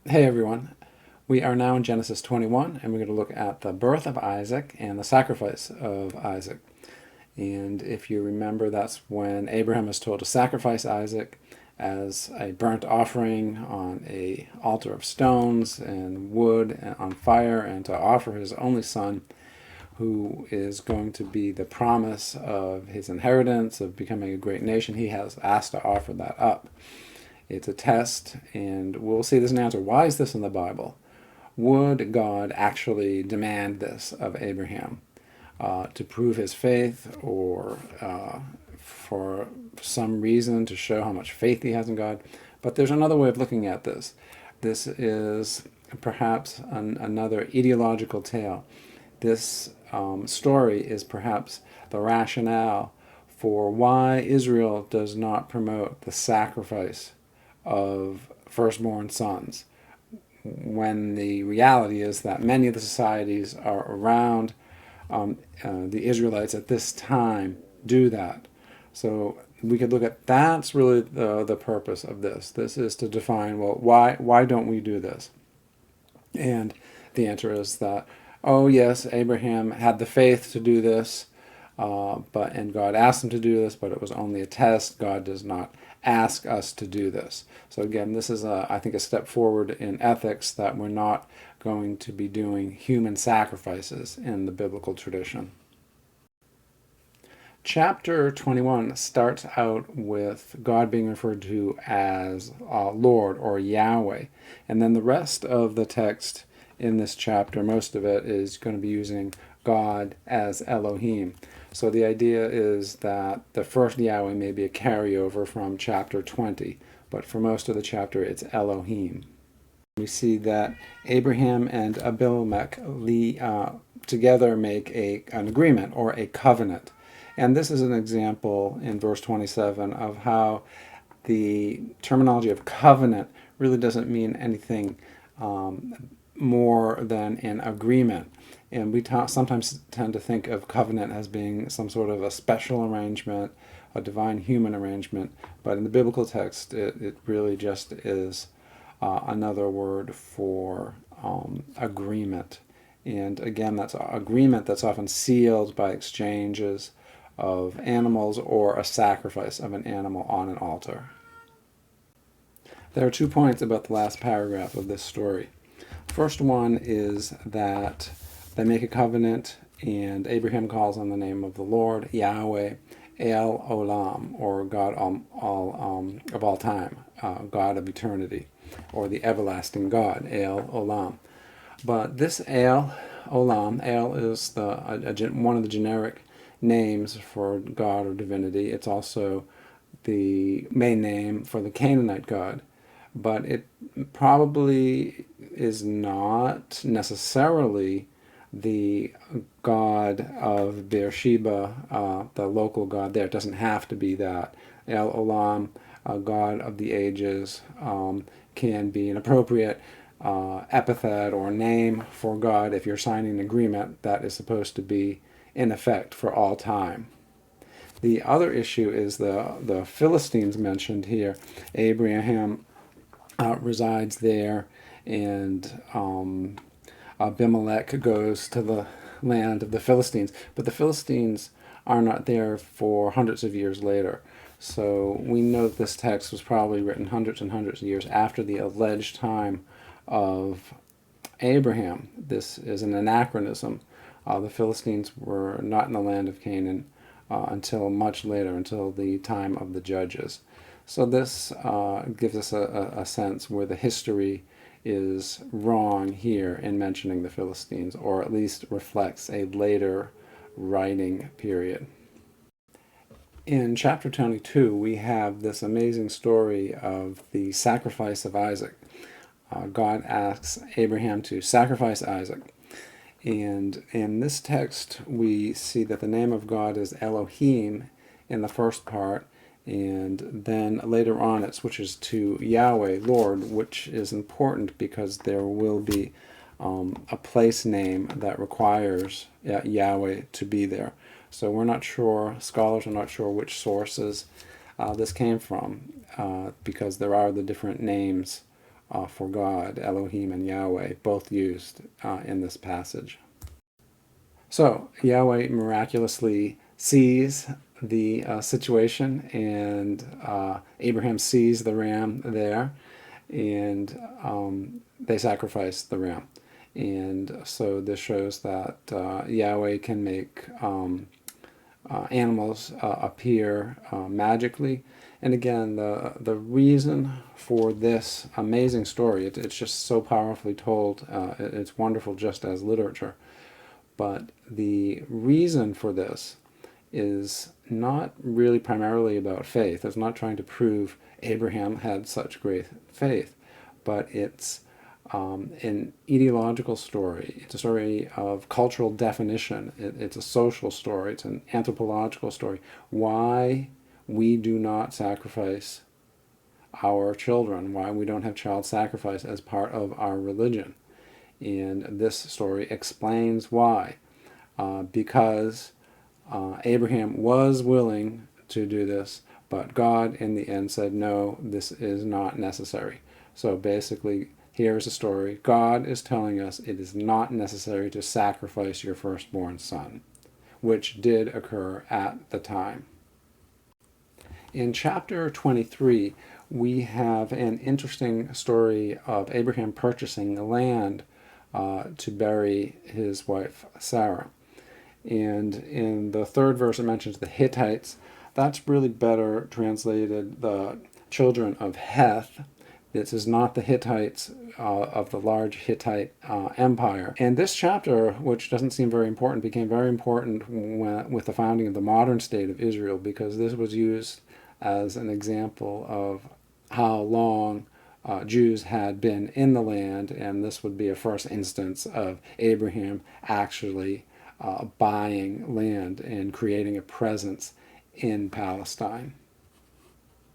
Hey everyone, we are now in Genesis 21 and we're going to look at the birth of Isaac and the sacrifice of Isaac. And if you remember, that's when Abraham is told to sacrifice Isaac as a burnt offering on a altar of stones and wood and on fire, and to offer his only son, who is going to be the promise of his inheritance, of becoming a great nation. He has asked to offer that up. It's a test, and we'll see this in answer. Why is this in the Bible? Would God actually demand this of Abraham to prove his faith, or for some reason to show how much faith he has in God? But there's another way of looking at this. This is perhaps another ideological tale. This story is perhaps the rationale for why Israel does not promote the sacrifice of firstborn sons, when the reality is that many of the societies are around the Israelites at this time do that. So we could look at that's really the purpose of this. This is to define, well, why don't we do this? And the answer is that, oh yes, Abraham had the faith to do this, and God asked him to do this, but it was only a test. God does not ask us to do this. So again, this is, I think, a step forward in ethics, that we're not going to be doing human sacrifices in the biblical tradition. Chapter 21 starts out with God being referred to as Lord, or Yahweh. And then the rest of the text in this chapter, most of it, is going to be using God as Elohim. So the idea is that the first Yahweh may be a carryover from chapter 20, but for most of the chapter it's Elohim. We see that Abraham and Abimelech together make an agreement, or a covenant. And this is an example in verse 27 of how the terminology of covenant really doesn't mean anything more than an agreement. And we sometimes tend to think of covenant as being some sort of a special arrangement, a divine human arrangement. But in the biblical text, it really just is another word for agreement. And again, that's an agreement that's often sealed by exchanges of animals, or a sacrifice of an animal on an altar. There are 2 points about the last paragraph of this story. First one is that they make a covenant, and Abraham calls on the name of the Lord, Yahweh, El Olam, or God of all time, God of eternity, or the everlasting God, El Olam. But this El Olam, El is one of the generic names for God or divinity. It's also the main name for the Canaanite god, but it probably is not necessarily the god of Beersheba, the local god there. It doesn't have to be that. El Olam, God of the ages, can be an appropriate epithet or name for God if you're signing an agreement that is supposed to be in effect for all time. The other issue is the Philistines mentioned here. Abraham resides there, and Abimelech goes to the land of the Philistines. But the Philistines are not there for hundreds of years later. So we know that this text was probably written hundreds and hundreds of years after the alleged time of Abraham. This is an anachronism. The Philistines were not in the land of Canaan until much later, until the time of the Judges. So this gives us a sense where the history is wrong here in mentioning the Philistines, or at least reflects a later writing period. In chapter 22, we have this amazing story of the sacrifice of Isaac. God asks Abraham to sacrifice Isaac. And in this text, we see that the name of God is Elohim in the first part, and then later on it switches to Yahweh, Lord, which is important because there will be a place name that requires Yahweh to be there. So we're not sure, scholars are not sure which sources this came from, because there are the different names for God, Elohim and Yahweh, both used in this passage. So Yahweh miraculously sees the situation, and Abraham sees the ram there, and they sacrifice the ram. And so this shows that Yahweh can make animals appear magically. And again, the reason for this amazing story, it's just so powerfully told, it's wonderful just as literature. But the reason for this is not really primarily about faith. It's not trying to prove Abraham had such great faith, but it's an ideological story. It's a story of cultural definition. It's a social story. It's an anthropological story. Why we do not sacrifice our children, why we don't have child sacrifice as part of our religion. And this story explains why. Because Abraham was willing to do this, but God in the end said, no, this is not necessary. So basically, here's a story. God is telling us it is not necessary to sacrifice your firstborn son, which did occur at the time. In chapter 23, we have an interesting story of Abraham purchasing land to bury his wife Sarah. And in the third verse, it mentions the Hittites. That's really better translated the children of Heth. This is not the Hittites of the large Hittite empire. And this chapter, which doesn't seem very important, became very important with the founding of the modern state of Israel, because this was used as an example of how long Jews had been in the land, and this would be a first instance of Abraham actually buying land and creating a presence in Palestine.